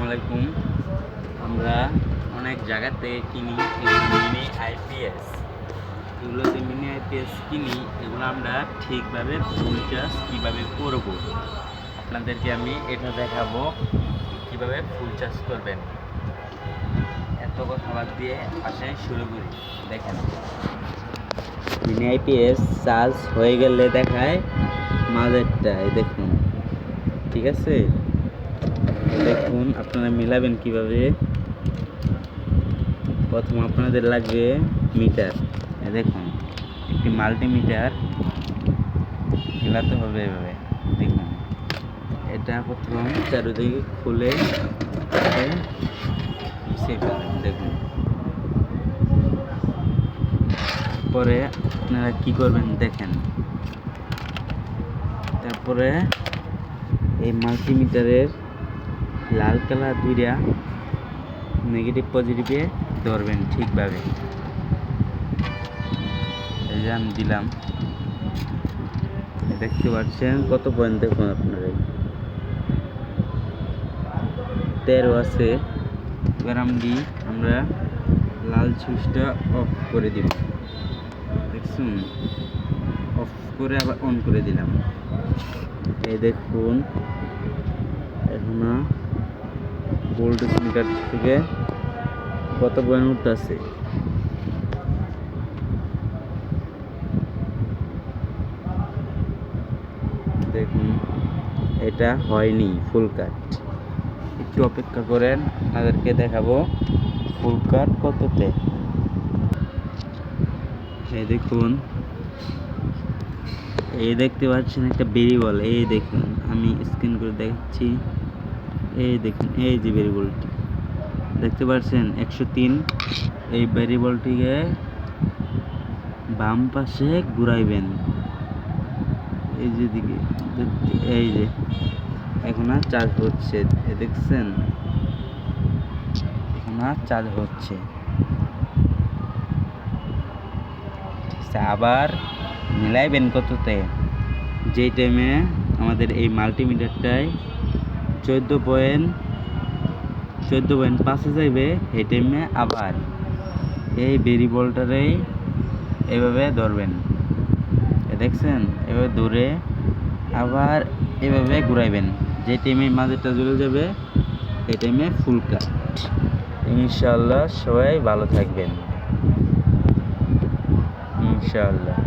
আলাইকুম। আমরা অনেক জায়গা থেকে কিনি মিনি আইপিএস। এগুলোতে মিনি আইপিএস কিনি, এগুলো আমরা ঠিকভাবে ফুল চাষ কীভাবে করব আপনাদেরকে আমি এটা দেখাবো কীভাবে ফুল চাষ করবেন। এত কথা বাদ দিয়ে আসেন শুরু করি। দেখেন, মিনি আইপিএস চার্জ হয়ে গেলে দেখায় মাঝেরটা, দেখুন, ঠিক আছে। দেখুন আপনারা মিলাবেন কিভাবে। প্রথম আপনাদের লাগবে মিটার। দেখুন, একটি মাল্টিমিটার মিলাতে হবে এভাবে। দেখুন, এটা প্রথম চারিদিকে খুলে দেখুন, পরে আপনারা কি করবেন দেখেন। তারপরে এই মাল্টিমিটারের লাল কালার দুইটা নেগেটিভ পজিটিভে ধরবেন ঠিকভাবে। এই যে আমি দিলাম, দেখতে পাচ্ছেন কত পয়েন্ট। দেখুন আপনারা 13 আছে। এবার আমরা লাল সুইচটা অফ করে দিব। দেখুন, অফ করে আবার অন করে দিলাম। এই দেখুন, এখন ভোল্টেজ মিটার থেকে কত পয়েন্ট উঠতেছে। দেখুন, এটা হয়নি ফুল কাট। একটু অপেক্ষা করেন, আপনাদেরকে দেখাবো ফুল কাট কততে। এই দেখুন, এই দেখতে পাচ্ছেন একটা ভেরিয়েবল। এই দেখুন, আমি স্ক্যান করে দেখাচ্ছি। এই দেখুন, এই যে ভেরিয়েবলটি দেখতে পাচ্ছেন 103। এই ভেরিয়েবলটিকে বাম পাশে ঘুরাইবেন, এই যে দিকে। এই যে এখন চার্জ হচ্ছে, দেখছেন, এখন চার্জ হচ্ছে। আবার মিলাইবেন কততে। যেই টাইমে আমাদের এই মাল্টিমিটারটায় 14.5 যাইবে, এই টাইমে আবার এই ভেরিয়েবলটারেই এভাবে ধরবেন। দেখছেন, এভাবে ধরে আবার এভাবে ঘুরাইবেন। যে টাইমে মাঝেরটা জ্বলে যাবে এই টাইমে ফুল কাট। ইনশাআল্লাহ সবাই ভালো থাকবেন, ইনশাআল্লাহ।